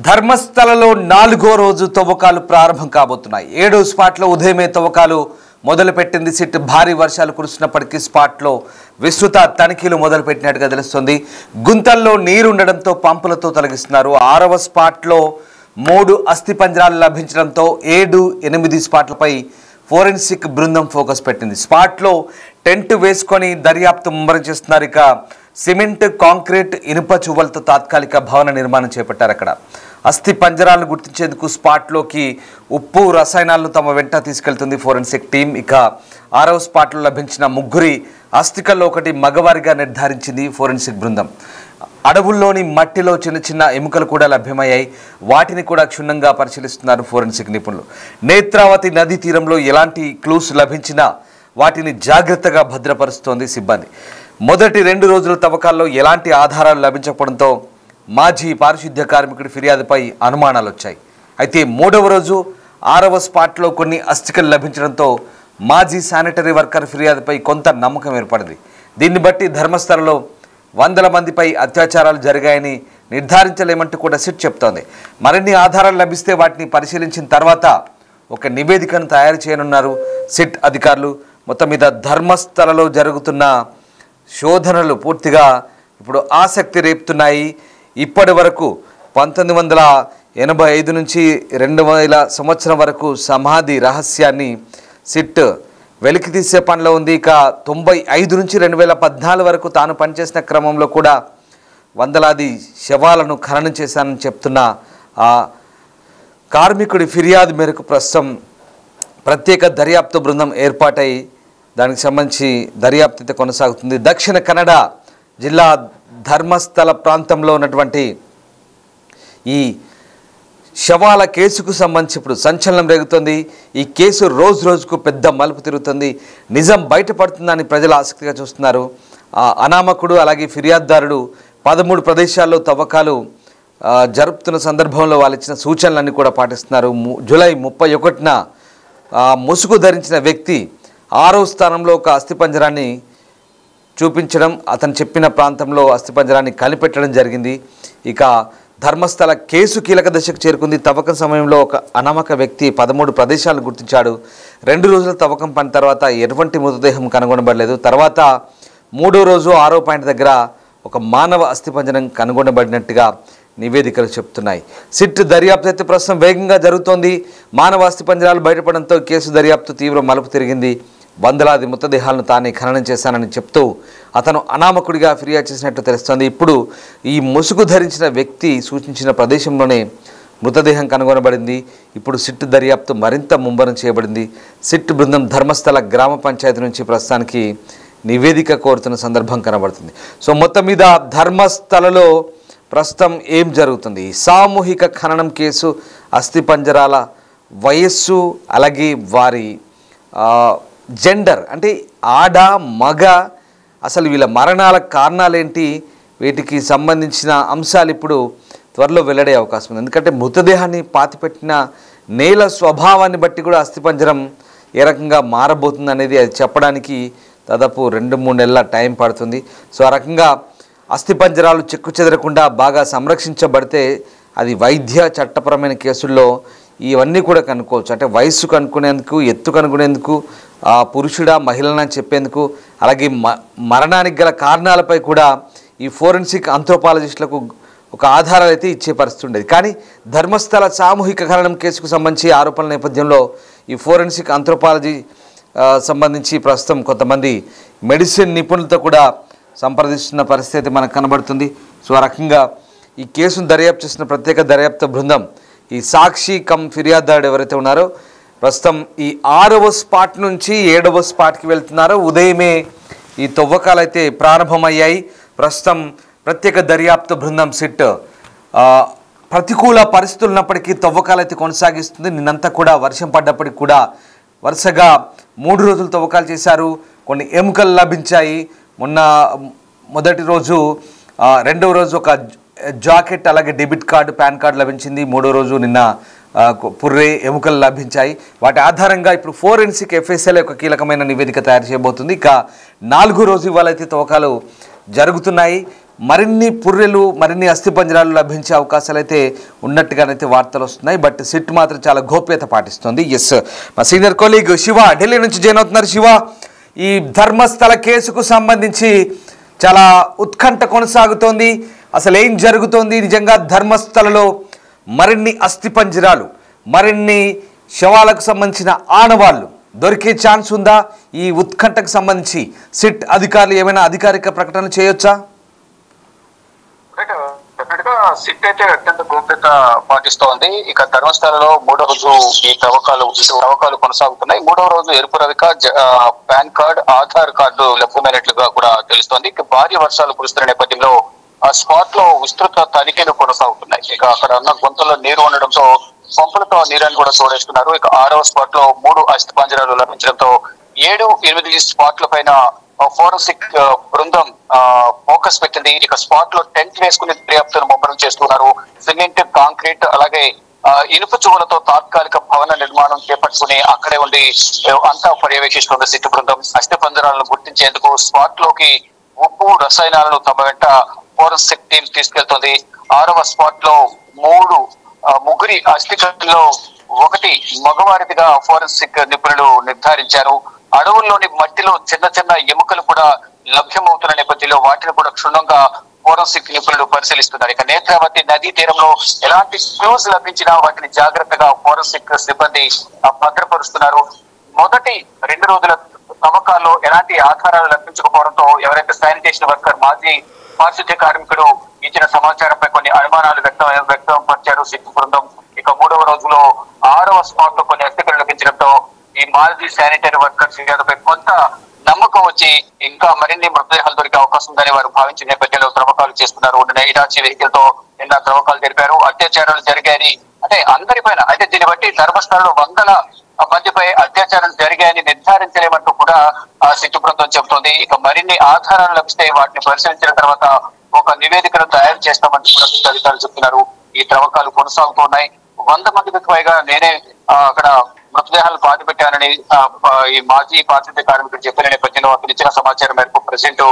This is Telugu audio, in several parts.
ధర్మస్థలలో 4వ రోజు తవ్వకాలు ప్రారంభం కాబోతున్నాయి. 7వ స్పాట్లో ఉదయమే తవ్వకాలు మొదలుపెట్టింది సిట్. భారీ వర్షాలు కురుస్తున్నప్పటికీ స్పాట్లో విస్తృత తనిఖీలు మొదలుపెట్టినట్టుగా తెలుస్తుంది. గుంతల్లో నీరు ఉండడంతో పంపులతో తొలగిస్తున్నారు. 6వ స్పాట్లో 3 అస్థిపంజరాలు లభించడంతో 7, 8 స్పాట్లపై ఫోరెన్సిక్ బృందం ఫోకస్ పెట్టింది. స్పాట్లో టెంట్ వేసుకొని దర్యాప్తు ముమ్మరం చేస్తున్నారు. ఇక సిమెంట్, కాంక్రీట్, ఇనుప చువ్వలతో తాత్కాలిక భవన నిర్మాణం చేపట్టారు. అక్కడ అస్థి పంజరాలను గుర్తించేందుకు స్పాట్లోకి ఉప్పు, రసాయనాలను తమ వెంట తీసుకెళ్తుంది ఫోరెన్సిక్ టీం. ఇక 6వ స్పాట్లో లభించిన 3 అస్థికల్లో ఒకటి మగవారిగా నిర్ధారించింది ఫోరెన్సిక్ బృందం. అడవుల్లోని మట్టిలో చిన్న చిన్న ఎముకలు కూడా లభ్యమయ్యాయి. వాటిని కూడా క్షుణ్ణంగా పరిశీలిస్తున్నారు ఫోరెన్సిక్ నిపుణులు. నేత్రావతి నదీ తీరంలో ఎలాంటి క్లూస్ లభించినా వాటిని జాగ్రత్తగా భద్రపరుస్తోంది సిబ్బంది. మొదటి 2 రోజుల తవ్వకాల్లో ఎలాంటి ఆధారాలు లభించకపోవడంతో మాజీ పారిశుద్ధ్య కార్మికుడి ఫిర్యాదుపై అనుమానాలు వచ్చాయి. అయితే 3వ రోజు 6వ స్పాట్లో కొన్ని అస్థికలు లభించడంతో మాజీ శానిటరీ వర్కర్ ఫిర్యాదుపై కొంత నమ్మకం ఏర్పడింది. దీన్ని బట్టి ధర్మస్థలలో వందల మందిపై అత్యాచారాలు జరిగాయని నిర్ధారించలేమంటూ కూడా సిట్ చెప్తోంది. మరిన్ని ఆధారాలు లభిస్తే వాటిని పరిశీలించిన తర్వాత ఒక నివేదికను తయారు చేయనున్నారు సిట్ అధికారులు. మొత్తం మీద ధర్మస్థలలో జరుగుతున్న శోధనలు పూర్తిగా ఇప్పుడు ఆసక్తి రేపుతున్నాయి. ఇప్పటి వరకు 1985 నుంచి 2000 సంవత్సరం వరకు సమాధి రహస్యాన్ని సిట్ వెలికి తీసే పనిలో ఉంది. ఇక 95 నుంచి 2014 వరకు తాను పనిచేసిన క్రమంలో కూడా వందలాది శవాలను ఖననం చేశానని చెప్తున్న ఆ కార్మికుడి ఫిర్యాదు మేరకు ప్రస్తుతం ప్రత్యేక దర్యాప్తు బృందం ఏర్పాటై దానికి సంబంధించి దర్యాప్తు కొనసాగుతుంది. దక్షిణ కన్నడ జిల్లా ధర్మస్థల ప్రాంతంలో ఉన్నటువంటి ఈ శవాల కేసుకు సంబంధించి ఇప్పుడు సంచలనం రేగుతుంది. ఈ కేసు రోజు రోజుకు పెద్ద మలుపు తిరుగుతుంది. నిజం బయటపడుతుందని ప్రజలు ఆసక్తిగా చూస్తున్నారు. అనామకుడు అలాగే ఫిర్యాదుదారుడు 13 ప్రదేశాల్లో తవ్వకాలు జరుపుతున్న సందర్భంలో వాళ్ళు ఇచ్చిన సూచనలన్నీ కూడా పాటిస్తున్నారు. జూలై 31న ముసుగు ధరించిన వ్యక్తి 6వ స్థానంలో ఒక అస్థిపంజరాన్ని చూపించడం, అతను చెప్పిన ప్రాంతంలో అస్థిపంజరాన్ని కనిపెట్టడం జరిగింది. ఇక ధర్మస్థల కేసు కీలక దశకు చేరుకుంది. తవ్వకం సమయంలో ఒక అనామక వ్యక్తి 13 ప్రదేశాలను గుర్తించాడు. 2 రోజుల తవ్వకం పని తర్వాత ఎటువంటి మృతదేహం కనుగొనబడలేదు. తర్వాత 3వ రోజు 6వ పాయింట్ దగ్గర ఒక మానవ అస్థిపంజరం కనుగొనబడినట్టుగా నివేదికలు చెప్తున్నాయి. సిట్ దర్యాప్తు అయితే ప్రస్తుతం వేగంగా జరుగుతోంది. మానవ అస్థిపంజరాలు బయటపడడంతో కేసు దర్యాప్తు తీవ్ర మలుపు తిరిగింది. వందలాది మృతదేహాలను తానే ఖననం చేశానని చెప్తూ అతను అనామకుడిగా ఫిర్యాదు చేసినట్టు తెలుస్తోంది. ఇప్పుడు ఈ ముసుగు ధరించిన వ్యక్తి సూచించిన ప్రదేశంలోనే మృతదేహం కనుగొనబడింది. ఇప్పుడు సిట్ దర్యాప్తు మరింత ముమ్మరం చేయబడింది. సిట్ బృందం ధర్మస్థల గ్రామ పంచాయతీ నుంచి ప్రస్తుతానికి నివేదిక కోరుతున్న సందర్భం కనబడుతుంది. సో మొత్తం మీద ధర్మస్థలలో ప్రస్తుతం ఏం జరుగుతుంది? సామూహిక ఖననం కేసు, అస్థిపంజరాల వయస్సు అలాగే వారి జెండర్ అంటే ఆడ మగ, అసలు వీళ్ళ మరణాల కారణాలేంటి, వీటికి సంబంధించిన అంశాలు ఇప్పుడు త్వరలో వెల్లడే అవకాశం ఉంది. ఎందుకంటే మృతదేహాన్ని పాతిపెట్టిన నేల స్వభావాన్ని బట్టి కూడా అస్థిపంజరం ఏ రకంగా మారబోతుంది అనేది అది చెప్పడానికి దాదాపు 2-3 నెలల టైం పడుతుంది. సో ఆ రకంగా అస్థిపంజరాలు చెక్కు చెదరకుండా బాగా సంరక్షించబడితే అది వైద్య చట్టపరమైన కేసుల్లో ఇవన్నీ కూడా కనుక్కోవచ్చు. అంటే వయస్సు కనుక్కునేందుకు, ఎత్తు కనుక్కునేందుకు, పురుషుడా మహిళనా చెప్పేందుకు, అలాగే మరణానికి గల కారణాలపై కూడా ఈ ఫోరెన్సిక్ ఆంథ్రోపాలజిస్టులకు ఒక ఆధారాలు అయితే ఇచ్చే పరిస్థితి ఉండేది. కానీ ధర్మస్థల సామూహిక ఖననం కేసుకు సంబంధించి ఆరోపణల నేపథ్యంలో ఈ ఫోరెన్సిక్ ఆంథ్రోపాలజీ సంబంధించి ప్రస్తుతం కొంతమంది మెడిసిన్ నిపుణులతో కూడా సంప్రదిస్తున్న పరిస్థితి మనకు కనబడుతుంది. సో ఆ రకంగా ఈ కేసును దర్యాప్తు చేసిన ప్రత్యేక దర్యాప్తు బృందం ఈ సాక్షి కమ్ ఫిర్యాదుదారుడు ఎవరైతే ఉన్నారో ప్రస్తుతం ఈ 6వ స్పాట్ నుంచి 7వ స్పాట్కి వెళ్తున్నారో ఉదయమే ఈ తవ్వకాలు అయితే ప్రారంభమయ్యాయి. ప్రస్తుతం ప్రత్యేక దర్యాప్తు బృందం సిట్ ప్రతికూల పరిస్థితులు ఉన్నప్పటికీ తవ్వకాలు అయితే కొనసాగిస్తుంది. నిన్నంతా కూడా వర్షం పడ్డప్పటికి కూడా వరుసగా 3 రోజులు తవ్వకాలు చేశారు. కొన్ని ఎముకలు లభించాయి. మొదటి రోజు 2వ రోజు ఒక జాకెట్ అలాగే డెబిట్ కార్డు, పాన్ కార్డు లభించింది. 3వ రోజు నిన్న పుర్రే ఎముకలు లభించాయి. వాటి ఆధారంగా ఇప్పుడు ఫోరెన్సిక్ ఎఫ్ఎస్ఎల్ ఒక కీలకమైన నివేదిక తయారు చేయబోతుంది. ఇక 4వ రోజు ఇవాళైతే తవ్వకాలు జరుగుతున్నాయి. మరిన్ని పుర్రెలు మరిన్ని అస్థిపంజరాలు లభించే అవకాశాలు అయితే ఉన్నట్టుగానైతే వార్తలు వస్తున్నాయి. బట్ సిట్ మాత్రం చాలా గోప్యత పాటిస్తుంది. ఎస్, మా సీనియర్ కొలీగ్ శివ ఢిల్లీ నుంచి జాయిన్ అవుతున్నారు. శివ, ఈ ధర్మస్థల కేసుకు సంబంధించి చాలా ఉత్కంఠ కొనసాగుతోంది. అసలు ఏం జరుగుతోంది? నిజంగా ధర్మస్థలలో మరిన్ని అస్థిపంజరాలు, మరిన్ని శవాలకు సంబంధించిన ఆనవాళ్ళు దొరికే ఛాన్స్ ఉందా? ఈ ఉత్కంఠకు సంబంధించి సిట్ అధికారులు ఏమైనా అధికారిక ప్రకటన చేయొచ్చా? సిట్ అయితే అత్యంత గోప్యత పాటిస్తోంది. ఇక ధర్మస్థలలో మూడో రోజు ఈ తవ్వకాలు కొనసాగుతున్నాయి. మూడవ రోజు ఎరుపు రవిక పాన్ కార్డ్, ఆధార్ కార్డు లభ్యమైనట్లుగా కూడా తెలుస్తోంది. ఇక భారీ వర్షాలు కురుస్తున్న నేపథ్యంలో ఆ స్పాట్ లో విస్తృత తనిఖీలు కొనసాగుతున్నాయి. ఇక అక్కడ ఉన్న గుంతలో నీరు ఉండడంతో పంపులతో నీరని కూడా తోడేస్తున్నారు. ఇక 6వ స్పాట్ లో 3 అస్థిపంజరాలు లభించడంతో 7-8 స్పాట్ల పైన ఫోరెన్సిక్ బృందం ఫోకస్ పెట్టింది. ఇక స్పాట్ లో టెంట్ వేసుకుని దర్యాప్తును ముమ్మరం చేస్తున్నారు. సిమెంట్, కాంక్రీట్ అలాగే ఇనుప చువ్వలతో తాత్కాలిక భవన నిర్మాణం చేపట్టుకుని అక్కడే ఉండి అంతా పర్యవేక్షిస్తుంది సిట్ బృందం. అస్థిపంజరాలను గుర్తించేందుకు స్పాట్ లోకి ఉప్పు, రసాయనాలను తమ వెంట ఫోరెన్సిక్ టీం తీసుకెళ్తుంది. 6వ స్పాట్ లో ముగ్గురి అస్థికల్లో 1 మగవారిదిగా ఫోరెన్సిక్ నిపుణులు నిర్ధారించారు. అడవుల్లోని మట్టిలో చిన్న చిన్న ఎముకలు కూడా లభ్యమవుతున్న నేపథ్యంలో వాటిని కూడా క్షుణ్ణంగా ఫోరెన్సిక్ నిపుణులు పరిశీలిస్తున్నారు. ఇక నేత్రావతి నదీ తీరంలో ఎలాంటి క్లూస్ లభించినా వాటిని జాగ్రత్తగా ఫోరెన్సిక్ సిబ్బంది భద్రపరుస్తున్నారు. మొదటి 2 రోజుల తవ్వకాల్లో ఎలాంటి ఆధారాలు లభించకపోవడంతో ఎవరైతే శానిటేషన్ వర్కర్, మాజీ పారిశుద్ధ్య కార్మికుడు ఇచ్చిన సమాచారంపై కొన్ని అనుమానాలు వ్యక్తం పరిచారు సిట్ బృందం. ఇక 3వ రోజులో 6వ స్పాట్ లో కొన్ని అస్థికలు లభించడంతో ఈ మాజీ శానిటరీ వర్కర్స్ ఫిర్యాదుపై కొంత నమ్మకం వచ్చి ఇంకా మరిన్ని మృతదేహాలు దొరికే అవకాశం ఉందని వారు భావించిన నేపథ్యంలో త్రవ్వకాలు చేస్తున్నారు. ఇటాచి వెహికల్ తో నిన్న త్రవ్వకాలు జరిపారు. అత్యాచారాలు జరిగాయని, అంటే అందరిపైన, అయితే దీన్ని బట్టి ధర్మస్థలంలో 100 మందిపై అత్యాచారాలు జరిగాయని నిర్ధారించలేమంటూ కూడా సిట్ బృందం చెబుతోంది. ఇక మరిన్ని ఆధారాలు లభిస్తే వాటిని పరిశీలించిన తర్వాత ఒక నివేదికను తయారు చేస్తామంటూ కూడా అధికారులు చెప్తున్నారు. ఈ త్రవ్వకాలు కొనసాగుతున్నాయి. 100 మందికి పైగా నేనే అక్కడ మృతదేహాలు పాతి పెట్టానని ఈ మాజీ పారిశుద్ధ్య కార్మికుడు చెప్పిన నేపథ్యంలో అతను ఇచ్చిన సమాచారం మేరకు ప్రజెంట్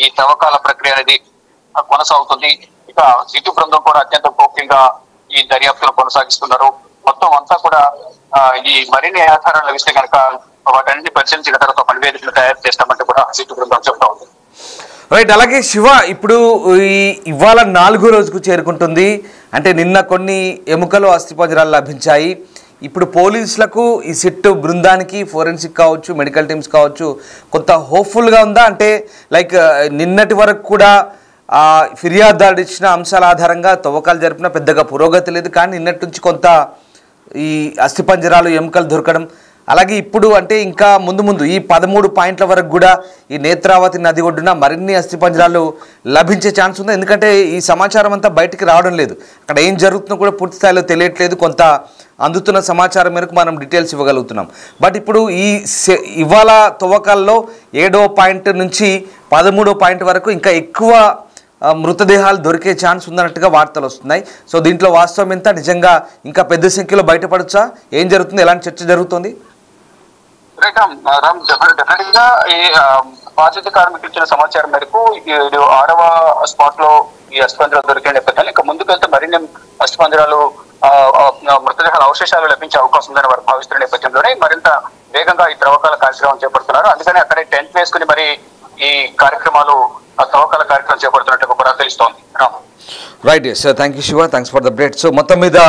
ఈ తవ్వకాల ప్రక్రియ అనేది కొనసాగుతుంది. ఇక సిట్ బృందం కూడా అత్యంత గోప్యంగా ఈ దర్యాప్తును కొనసాగిస్తున్నారు. మొత్తం అంతా కూడా ఈ మరిన్ని ఆధారాలు లభిస్తే కనుక వాటన్ని పరిశీలించిన తర్వాత ఒక నివేదికను తయారు చేస్తామంటే కూడా సిట్ బృందం చెప్తా ఉంది. రైట్. అలాగే శివ, ఇప్పుడు ఇవాళ 4వ రోజుకు చేరుకుంటుంది. అంటే నిన్న కొన్ని ఎముకలు, అస్థిపంజరాలు లభించాయి. ఇప్పుడు పోలీసులకు, ఈ సిట్ బృందానికి, ఫోరెన్సిక్ కావచ్చు, మెడికల్ టీమ్స్ కావచ్చు, కొంత హోప్ఫుల్గా ఉందా? అంటే లైక్ నిన్నటి వరకు కూడా ఫిర్యాదుదారుడు ఇచ్చిన అంశాల ఆధారంగా తవ్వకాలు జరిపిన పెద్దగా పురోగతి లేదు. కానీ నిన్నటి నుంచి కొంత ఈ అస్థిపంజరాలు, ఎముకలు దొరకడం, అలాగే ఇప్పుడు అంటే ఇంకా ముందు ఈ 13 పాయింట్ల వరకు కూడా ఈ నేత్రావతి నది ఒడ్డున మరిన్ని అస్థిపంజరాలు లభించే ఛాన్స్ ఉంది. ఎందుకంటే ఈ సమాచారం అంతా బయటికి రావడం లేదు. అక్కడ ఏం జరుగుతుందో కూడా పూర్తి స్థాయిలో తెలియట్లేదు. కొంత అందుతున్న సమాచారం మేరకు మనం డీటెయిల్స్ ఇవ్వగలుగుతున్నాం. బట్ ఇప్పుడు ఇవాళ తవ్వకాల్లో 7వ పాయింట్ నుంచి 13వ పాయింట్ వరకు ఇంకా ఎక్కువ మృతదేహాలు దొరికే ఛాన్స్ ఉందన్నట్టుగా వార్తలు వస్తున్నాయి. సో దీంట్లో వాస్తవం ఎంత? నిజంగా ఇంకా పెద్ద సంఖ్యలో బయటపడచ్చా? ఏం జరుగుతుంది? ఎలాంటి చర్చ జరుగుతుంది? డెఫినెట్ గా ఈ పారిశుద్ధ్య కార్మికులు ఇచ్చిన సమాచారం మేరకు 6వ స్పాట్ లో ఈ అస్థిపంజరాలు దొరికే నేపథ్యంలో ఇంకా ముందుకెళ్తే మరిన్ని అస్థిపంజరాలు, మృతదేహాల అవశేషాలు లభించే అవకాశం ఉందని వారు భావిస్తున్న నేపథ్యంలోనే మరింత వేగంగా ఈ త్రవ్వకాల కార్యక్రమం చేపడుతున్నారు. అందుకని అక్కడే టెంట్ వేసుకుని మరి ఈ కార్యక్రమాలు, తవ్వకాల కార్యక్రమం చేపడుతున్నట్టు కూడా తెలుస్తోంది. Right sir, thank you Shiva, thanks for the update. So మొత్తం మీద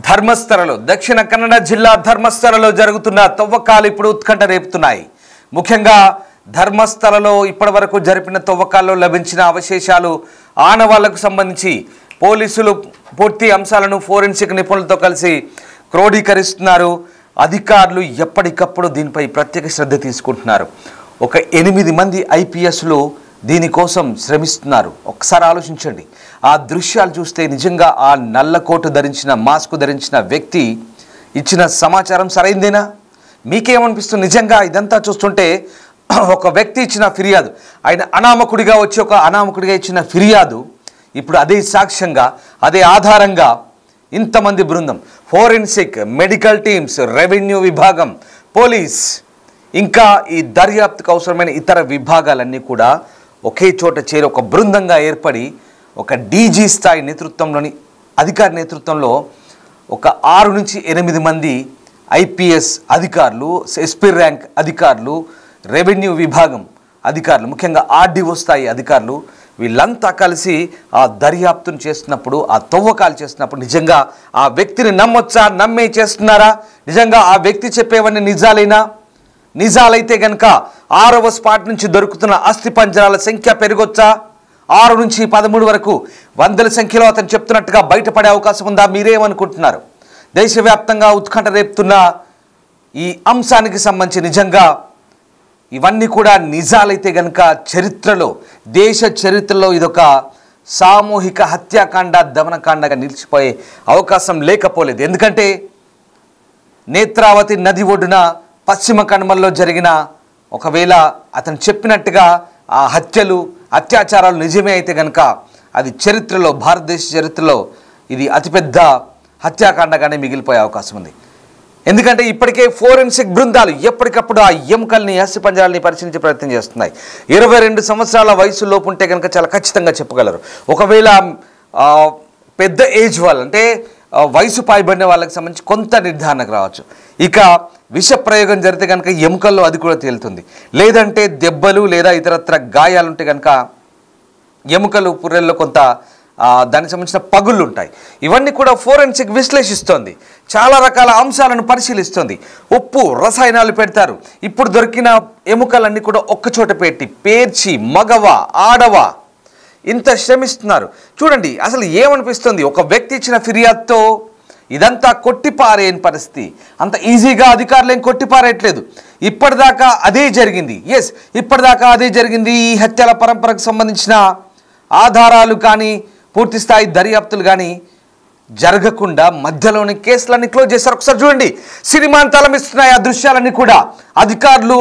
ధర్మస్థలలో, దక్షిణ కన్నడ జిల్లా ధర్మస్థలలో జరుగుతున్న తవ్వకాలు ఇప్పుడు ఉత్కంఠ రేపుతున్నాయి. ముఖ్యంగా ధర్మస్థలలో ఇప్పటి వరకు జరిపిన తవ్వకాల్లో లభించిన అవశేషాలు, ఆనవాళ్లకు సంబంధించి పోలీసులు పూర్తి అంశాలను ఫోరెన్సిక్ నిపుణులతో కలిసి క్రోడీకరిస్తున్నారు. అధికారులు ఎప్పటికప్పుడు దీనిపై ప్రత్యేక శ్రద్ధ తీసుకుంటున్నారు. ఒక 8 మంది ఐపీఎస్లు దీనికోసం శ్రమిస్తున్నారు. ఒకసారి ఆలోచించండి. ఆ దృశ్యాలు చూస్తే నిజంగా ఆ నల్లకోటు ధరించిన, మాస్క్ ధరించిన వ్యక్తి ఇచ్చిన సమాచారం సరైందేనా? మీకేమనిపిస్తుంది? నిజంగా ఇదంతా చూస్తుంటే ఒక వ్యక్తి ఇచ్చిన ఫిర్యాదు, ఆయన అనామకుడిగా వచ్చి ఒక అనామకుడిగా ఇచ్చిన ఫిర్యాదు, ఇప్పుడు అదే సాక్ష్యంగా, అదే ఆధారంగా ఇంతమంది బృందం, ఫోరెన్సిక్, మెడికల్ టీమ్స్, రెవెన్యూ విభాగం, పోలీస్, ఇంకా ఈ దర్యాప్తుకు అవసరమైన ఇతర విభాగాలన్నీ కూడా ఒకే చోట చేరి ఒక బృందంగా ఏర్పడి ఒక డీజీ స్థాయి నేతృత్వంలోని అధికారి నేతృత్వంలో ఒక 6 నుంచి 8 మంది ఐపీఎస్ అధికారులు, ఎస్పీ ర్యాంక్ అధికారులు, రెవెన్యూ విభాగం అధికారులు, ముఖ్యంగా ఆర్డీఓ స్థాయి అధికారులు వీళ్ళంతా కలిసి ఆ దర్యాప్తును చేస్తున్నప్పుడు, ఆ తవ్వకాలు చేస్తున్నప్పుడు నిజంగా ఆ వ్యక్తిని నమ్మొచ్చా, నమ్మే చేస్తున్నారా, నిజంగా ఆ వ్యక్తి చెప్పేవన్నీ నిజాలైనా, నిజాలైతే కనుక 6వ స్పాట్ నుంచి దొరుకుతున్న అస్థిపంజరాల సంఖ్య పెరగొచ్చా, 6 నుంచి 13 వరకు వందల సంఖ్యలో అతను చెప్తున్నట్టుగా బయటపడే అవకాశం ఉందా? మీరేమనుకుంటున్నారు? దేశవ్యాప్తంగా ఉత్కంఠ రేపుతున్న ఈ అంశానికి సంబంధించి నిజంగా ఇవన్నీ కూడా నిజాలైతే కనుక చరిత్రలో, దేశ చరిత్రలో ఇదొక సామూహిక హత్యాకాండ, దమనకాండగా నిలిచిపోయే అవకాశం లేకపోలేదు. ఎందుకంటే నేత్రావతి నది ఒడ్డున పశ్చిమ కనుమల్లో జరిగిన, ఒకవేళ అతను చెప్పినట్టుగా ఆ హత్యలు, అత్యాచారాలు నిజమే అయితే కనుక అది చరిత్రలో, భారతదేశ చరిత్రలో ఇది అతిపెద్ద హత్యాకాండగానే మిగిలిపోయే అవకాశం ఉంది. ఎందుకంటే ఇప్పటికే ఫోరెన్సిక్ బృందాలు ఎప్పటికప్పుడు ఆ ఎముకల్ని, అస్థిపంజరాలని పరిశీలించే ప్రయత్నం చేస్తున్నాయి. 22 సంవత్సరాల వయసు లోపు ఉంటే కనుక చాలా ఖచ్చితంగా చెప్పగలరు. ఒకవేళ పెద్ద ఏజ్ వాళ్ళు అంటే వయసు పైబడిన వాళ్ళకి సంబంధించి కొంత నిర్ధారణకు రావచ్చు. ఇక విష ప్రయోగం జరిగితే కనుక ఎముకల్లో అది కూడా తేలుతుంది. లేదంటే దెబ్బలు లేదా ఇతరత్ర గాయాలుంటే కనుక ఎముకలు, పుర్రెల్లో కొంత దానికి సంబంధించిన పగుళ్ళు ఉంటాయి. ఇవన్నీ కూడా ఫోరెన్సిక్ విశ్లేషిస్తోంది, చాలా రకాల అంశాలను పరిశీలిస్తుంది. ఉప్పు, రసాయనాలు పెడతారు. ఇప్పుడు దొరికిన ఎముకలన్నీ కూడా ఒక్కచోట పెట్టి పేర్చి మగవ, ఆడవ ఇంత శ్రమిస్తున్నారు. చూడండి అసలు ఏమనిపిస్తుంది, ఒక వ్యక్తి ఇచ్చిన ఫిర్యాదుతో ఇదంతా కొట్టిపారేయని పరిస్థితి. అంత ఈజీగా అధికారులు ఏం కొట్టిపారేయట్లేదు. ఇప్పటిదాకా అదే జరిగింది. ఇప్పటిదాకా అదే జరిగింది. ఈ హత్యల పరంపరకు సంబంధించిన ఆధారాలు కానీ, పూర్తి స్థాయి దర్యాప్తులు కానీ జరగకుండా మధ్యలోని కేసులన్నీ క్లోజ్ చేశారు. ఒకసారి చూడండి, సినిమాని తలమిస్తున్నాయి ఆ దృశ్యాలన్నీ కూడా. అధికారులు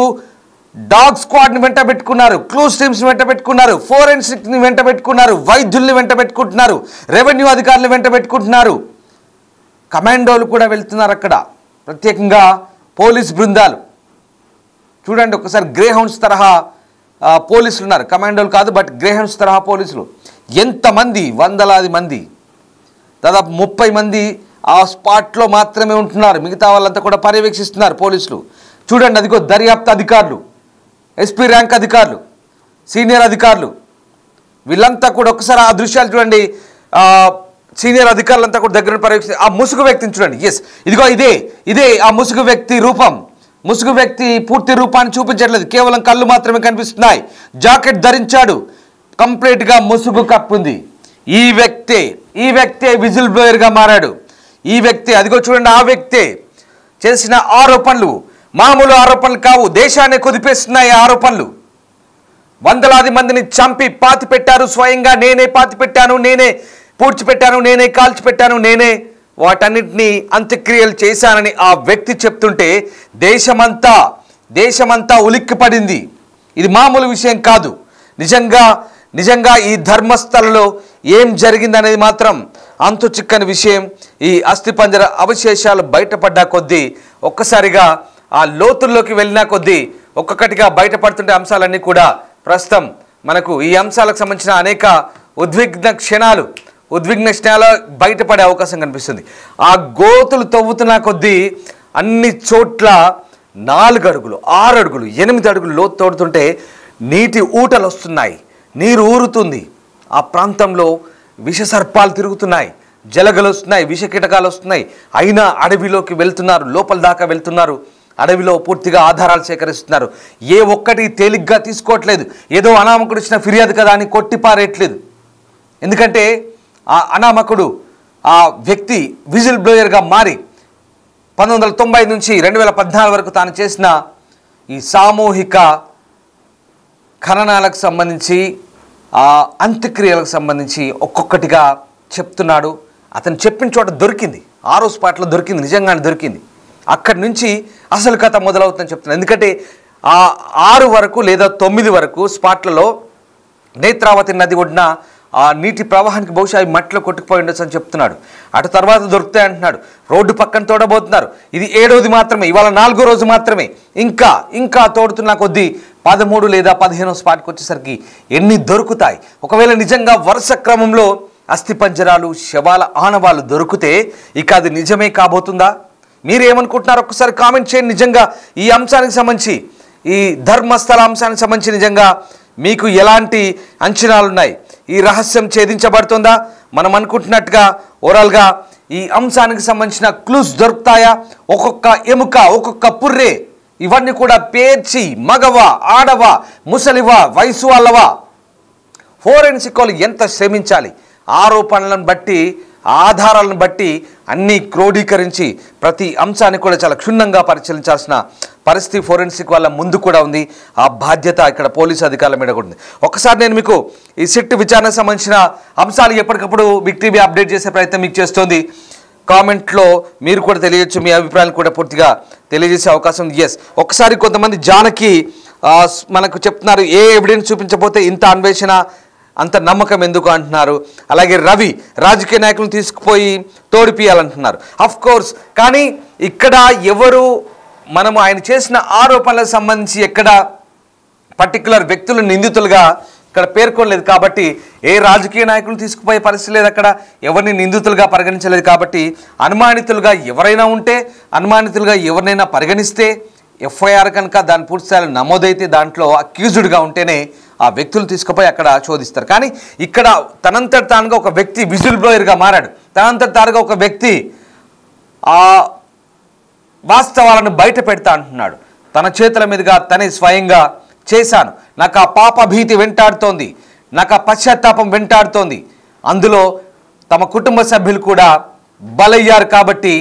డాగ్ స్క్వాడ్ని వెంట పెట్టుకున్నారు, క్లూస్ టీమ్స్ని వెంట పెట్టుకున్నారు, ఫోరెన్సిక్ని వెంట పెట్టుకున్నారు, వైద్యుల్ని వెంట పెట్టుకుంటున్నారు, రెవెన్యూ అధికారులు వెంట పెట్టుకుంటున్నారు, కమాండోలు కూడా వెళ్తున్నారు. అక్కడ ప్రత్యేకంగా పోలీస్ బృందాలు చూడండి. ఒకసారి గ్రే హౌండ్స్ తరహా పోలీసులు ఉన్నారు, కమాండోలు కాదు బట్ గ్రే హౌండ్స్ తరహా పోలీసులు. ఎంతమంది, వందలాది మంది, దాదాపు 30 మంది ఆ స్పాట్లో మాత్రమే ఉంటున్నారు. మిగతా వాళ్ళంతా కూడా పర్యవేక్షిస్తున్నారు పోలీసులు. చూడండి అదిగో దర్యాప్తు అధికారులు, ఎస్పీ ర్యాంక్ అధికారులు, సీనియర్ అధికారులు వీళ్ళంతా కూడా ఒకసారి ఆ దృశ్యాలు చూడండి. సీనియర్ అధికారులంతా కూడా దగ్గర పర్యవేక్షిస్తారు. ఆ ముసుగు వ్యక్తిని చూడండి. ఇదిగో ఇదే ఆ ముసుగు వ్యక్తి రూపం. ముసుగు వ్యక్తి పూర్తి రూపాన్ని చూపించట్లేదు, కేవలం కళ్ళు మాత్రమే కనిపిస్తున్నాయి. జాకెట్ ధరించాడు, కంప్లీట్గా ముసుగు కప్పుంది. ఈ వ్యక్తే విజిల్ బ్లోయర్గా మారాడు. ఈ వ్యక్తి అదిగో చూడండి, ఆ వ్యక్తే చేసిన ఆరోపణలు మామూలు ఆరోపణలు కావు, దేశాన్ని కుదిపేస్తున్నాయి ఆరోపణలు. వందలాది మందిని చంపి పాతి పెట్టారు. స్వయంగా నేనే పాతి పెట్టాను, నేనే పూడ్చిపెట్టాను, నేనే కాల్చిపెట్టాను, నేనే వాటన్నిటినీ అంత్యక్రియలు చేశానని ఆ వ్యక్తి చెప్తుంటే దేశమంతా ఉలిక్కిపడింది. ఇది మామూలు విషయం కాదు. నిజంగా ఈ ధర్మస్థలలో ఏం జరిగిందనేది మాత్రం అంతు చిక్కని విషయం. ఈ అస్థిపంజర అవశేషాలు బయటపడ్డా కొద్దీ, ఒక్కసారిగా ఆ లోతుల్లోకి వెళ్ళినా కొద్దీ ఒక్కొక్కటిగా బయటపడుతుంటే అంశాలన్నీ కూడా ప్రస్తుతం మనకు ఈ అంశాలకు సంబంధించిన అనేక ఉద్విగ్న క్షణాలు బయటపడే అవకాశం కనిపిస్తుంది. ఆ గోతులు తవ్వుతున్న కొద్దీ అన్ని చోట్ల 4 అడుగులు, 6 అడుగులు, 8 అడుగులు లోతు తోడుతుంటే నీటి ఊటలు వస్తున్నాయి, నీరు ఊరుతుంది. ఆ ప్రాంతంలో విష సర్పాలు తిరుగుతున్నాయి, జలగలు వస్తున్నాయి, విష కీటకాలు వస్తున్నాయి. అయినా అడవిలోకి వెళ్తున్నారు, లోపల దాకా వెళ్తున్నారు. అడవిలో పూర్తిగా ఆధారాలు సేకరిస్తున్నారు. ఏ ఒక్కటి తేలిగ్గా తీసుకోవట్లేదు. ఏదో అనామకుడు ఇచ్చిన ఫిర్యాదు కదా అని కొట్టిపారేయట్లేదు. ఎందుకంటే ఆ అనామకుడు, ఆ వ్యక్తి విజిల్ బ్లోయర్గా మారి 1990 నుంచి 2014 వరకు తాను చేసిన ఈ సామూహిక ఖననాలకు సంబంధించి, ఆ అంత్యక్రియలకు సంబంధించి ఒక్కొక్కటిగా చెప్తున్నాడు. అతను చెప్పిన చోట దొరికింది, 6వ స్పాట్లో దొరికింది, నిజంగానే దొరికింది. అక్కడి నుంచి అసలు కథ మొదలవుతుందని చెప్తున్నాను. ఎందుకంటే ఆ 6 వరకు లేదా 9 వరకు స్పాట్లలో నేత్రావతి నది ఒడ్డున ఆ నీటి ప్రవాహానికి బహుశా అవి మట్టిలో కొట్టుకుపోయి ఉండొచ్చు అని చెప్తున్నాడు. అటు తర్వాత దొరుకుతాయి అంటున్నాడు. రోడ్డు పక్కన తోడబోతున్నారు. ఇది 7వది మాత్రమే, ఇవాళ 4వ రోజు మాత్రమే. ఇంకా తోడుతున్న కొద్దీ 13 లేదా 15వ స్పాట్కి వచ్చేసరికి ఎన్ని దొరుకుతాయి? ఒకవేళ నిజంగా వరుస క్రమంలో అస్థిపంజరాలు, శవాల ఆనవాళ్ళు దొరికితే ఇక అది నిజమే కాబోతుందా? మీరేమనుకుంటున్నారు? ఒక్కసారి కామెంట్ చేయండి. నిజంగా ఈ అంశానికి సంబంధించి, ఈ ధర్మస్థల అంశానికి సంబంధించి నిజంగా మీకు ఎలాంటి అంచనాలు ఉన్నాయి? ఈ రహస్యం ఛేదించబడుతుందా? మనం అనుకుంటున్నట్టుగా ఓవరాల్గా ఈ అంశానికి సంబంధించిన క్లూస్ దొరుకుతాయా? ఒక్కొక్క ఎముక, ఒక్కొక్క పుర్రే, ఇవన్నీ కూడా పేర్చి మగవా, ఆడవా, ముసలివా, వయసు వాళ్ళవా, ఫోరెన్సిక్ వాళ్ళు ఎంత శ్రమించాలి? ఆరోపణలను బట్టి, ఆధారాలను బట్టి అన్నీ క్రోడీకరించి ప్రతి అంశాన్ని కూడా చాలా క్షుణ్ణంగా పరిశీలించాల్సిన పరిస్థితి ఫోరెన్సిక్ వాళ్ళ ముందు కూడా ఉంది. ఆ బాధ్యత ఇక్కడ పోలీసు అధికారుల మీద కూడా ఉంది. ఒకసారి నేను మీకు ఈ సిట్ విచారణకు సంబంధించిన అంశాలు ఎప్పటికప్పుడు బిగ్ టీవీ అప్డేట్ చేసే ప్రయత్నం మీకు చేస్తోంది. కామెంట్లో మీరు కూడా తెలియచ్చు, మీ అభిప్రాయాలు కూడా పూర్తిగా తెలియజేసే అవకాశం ఉంది. ఒకసారి కొంతమంది జానకి మనకు చెప్తున్నారు, ఏ ఎవిడెన్స్ చూపించకపోతే ఇంత అన్వేషణ, అంత నమ్మకం ఎందుకు అంటున్నారు. అలాగే రవి రాజకీయ నాయకులను తీసుకుపోయి తోడిపియాలంటున్నారు. కోర్స్, కానీ ఇక్కడ ఎవరు మనము ఆయన చేసిన ఆరోపణలకు సంబంధించి ఎక్కడ పర్టికులర్ వ్యక్తులు నిందితులుగా ఇక్కడ పేర్కొనలేదు కాబట్టి ఏ రాజకీయ నాయకులు తీసుకుపోయే పరిస్థితి లేదు. అక్కడ ఎవరిని నిందితులుగా పరిగణించలేదు కాబట్టి అనుమానితులుగా ఎవరైనా ఉంటే, అనుమానితులుగా ఎవరినైనా పరిగణిస్తే, ఎఫ్ఐఆర్ కనుక దాని పూర్తిస్థాయిలో నమోదైతే దాంట్లో అక్యూజ్డ్గా ఉంటేనే ఆ వ్యక్తులు తీసుకుపోయి అక్కడ శోధిస్తారు. కానీ ఇక్కడ తనంతట తానుగా ఒక వ్యక్తి విజిల్ బ్లోయర్గా మారాడు. తనంతట తానుగా ఒక వ్యక్తి ఆ వాస్తవాలను బయట పెడతా అంటున్నాడు. తన చేతుల మీదుగా తనే స్వయంగా చేశాను, నాకు ఆ పాప భీతి వెంటాడుతోంది, నాకు ఆ పశ్చాత్తాపం వెంటాడుతోంది, అందులో తమ కుటుంబ సభ్యులు కూడా బలయ్యారు కాబట్టి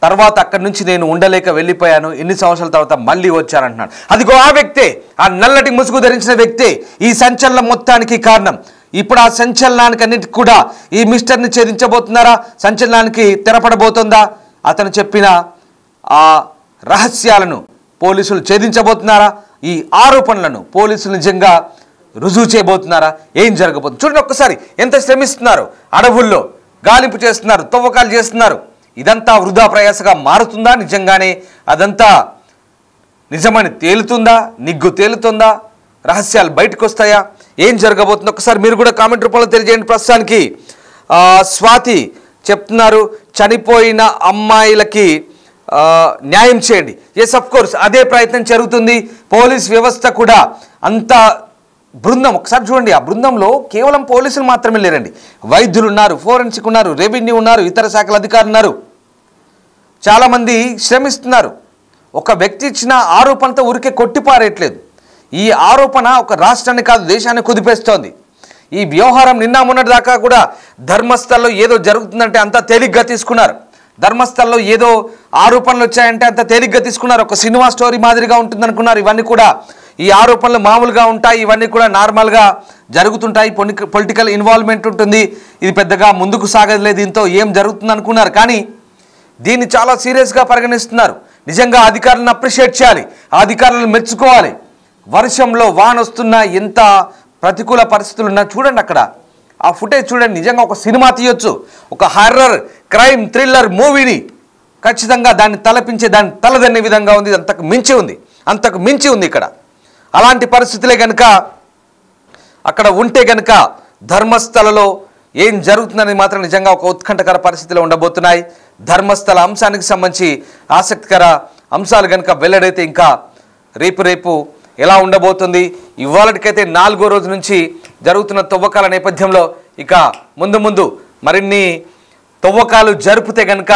తర్వాత అక్కడి నుంచి నేను ఉండలేక వెళ్ళిపోయాను, ఎన్ని సంవత్సరాల తర్వాత మళ్ళీ వచ్చానంటున్నాడు. అదిగో ఆ వ్యక్తే, ఆ నల్లటి ముసుగు ధరించిన వ్యక్తే ఈ సంచలనం మొత్తానికి కారణం. ఇప్పుడు ఆ సంచలనానికి అన్నిటికి కూడా ఈ మిస్టర్ని ఛేదించబోతున్నారా? సంచలనానికి తెరపడబోతుందా? అతను చెప్పిన ఆ రహస్యాలను పోలీసులు ఛేదించబోతున్నారా? ఈ ఆరోపణలను పోలీసులు నిజంగా రుజువు చేయబోతున్నారా? ఏం జరగబోతుంది చూడండి. ఒక్కసారి ఎంత శ్రమిస్తున్నారు, అడవుల్లో గాలింపు చేస్తున్నారు, తవ్వకాలు చేస్తున్నారు. ఇదంతా వృధా ప్రయాసగా మారుతుందా? నిజంగానే అదంతా నిజమని తేలుతుందా? నిగ్గు తేలుతుందా? రహస్యాలు బయటకు వస్తాయా? ఏం జరగబోతుందో ఒకసారి మీరు కూడా కామెంట్ రూపంలో తెలియజేయండి. ప్రస్తుతానికి స్వాతి చెప్తున్నారు, చనిపోయిన అమ్మాయిలకి న్యాయం చేయండి. అఫ్ కోర్స్ అదే ప్రయత్నం జరుగుతుంది. పోలీస్ వ్యవస్థ కూడా అంత బృందం, ఒకసారి చూడండి, ఆ బృందంలో కేవలం పోలీసులు మాత్రమే లేరండి. వైద్యులు ఉన్నారు, ఫోరెన్సిక్ ఉన్నారు, రెవెన్యూ ఉన్నారు, ఇతర శాఖల అధికారులు ఉన్నారు, చాలామంది శ్రమిస్తున్నారు. ఒక వ్యక్తి ఇచ్చిన ఆరోపణతో ఊరికే కొట్టిపారేయట్లేదు. ఈ ఆరోపణ ఒక రాష్ట్రాన్ని కాదు దేశాన్ని కుదిపేస్తోంది. ఈ వ్యవహారం నిన్న మొన్నటి దాకా కూడా ధర్మస్థల్లో ఏదో జరుగుతుందంటే అంత తేలిగ్గా తీసుకున్నారు. ధర్మస్థల్లో ఏదో ఆరోపణలు వచ్చాయంటే అంత తేలిగ్గా తీసుకున్నారు. ఒక సినిమా స్టోరీ మాదిరిగా ఉంటుందనుకున్నారు. ఇవన్నీ కూడా ఈ ఆరోపణలు మామూలుగా ఉంటాయి, ఇవన్నీ కూడా నార్మల్గా జరుగుతుంటాయి, పొలిటికల్ ఇన్వాల్వ్మెంట్ ఉంటుంది, ఇది పెద్దగా ముందుకు సాగలేదు, దీంతో ఏం జరుగుతుంది అనుకున్నారు. కానీ దీన్ని చాలా సీరియస్గా పరిగణిస్తున్నారు. నిజంగా అధికారులను అప్రిషియేట్ చేయాలి, ఆ అధికారులను మెచ్చుకోవాలి. వర్షంలో వాన వస్తున్నా, ఎంత ప్రతికూల పరిస్థితులు ఉన్నా చూడండి, అక్కడ ఆ ఫుటేజ్ చూడండి. నిజంగా ఒక సినిమా తీయొచ్చు, ఒక హర్రర్ క్రైమ్ థ్రిల్లర్ మూవీని ఖచ్చితంగా దాన్ని తలపించే, దాన్ని తలదన్నే విధంగా ఉంది. అంతకు మించి ఉంది ఇక్కడ. అలాంటి పరిస్థితులే కనుక అక్కడ ఉంటే కనుక ధర్మస్థలలో ఏం జరుగుతుందని మాత్రం నిజంగా ఒక ఉత్కంఠకర పరిస్థితిలో ఉండబోతున్నాయి. ధర్మస్థల అంశానికి సంబంధించి ఆసక్తికర అంశాలు కనుక వెల్లడైతే ఇంకా రేపు ఎలా ఉండబోతుంది? ఇవాళకైతే 4వ రోజు నుంచి జరుగుతున్న తవ్వకాల నేపథ్యంలో ఇక ముందు మరిన్ని తవ్వకాలు జరిపితే కనుక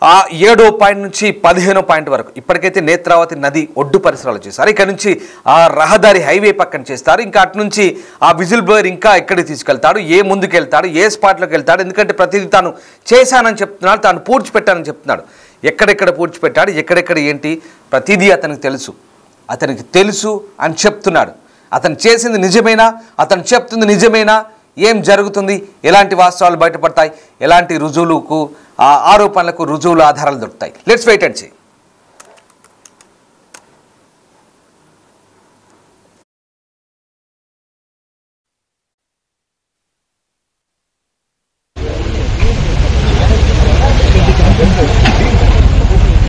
ఆ 7వ పాయింట్ నుంచి 15వ పాయింట్ వరకు ఇప్పటికైతే నేత్రావతి నది ఒడ్డు పరిసరాలు చేస్తారు. ఇక్కడ నుంచి ఆ రహదారి హైవే పక్కన చేస్తారు. ఇంకా అటు నుంచి ఆ విజిల్ బ్లోయర్ ఇంకా ఎక్కడికి తీసుకెళ్తాడు, ఏ ముందుకు వెళ్తాడు, ఏ స్పాట్లోకి వెళ్తాడు. ఎందుకంటే ప్రతిదీ తాను చేశానని చెప్తున్నాడు, తాను పూడ్చిపెట్టానని చెప్తున్నాడు. ఎక్కడెక్కడ పూడ్చిపెట్టాడు, ఎక్కడెక్కడ ఏంటి ప్రతిదీ అతనికి తెలుసు అని చెప్తున్నాడు. అతను చేసింది నిజమేనా, అతను చెప్తుంది నిజమేనా, ఏం జరుగుతుంది, ఎలాంటి వాస్తవాలు బయటపడతాయి, ఎలాంటి రుజువులకు, ఆరోపణలకు రుజువులు ఆధారాలు దొరుకుతాయి. Let's wait and see.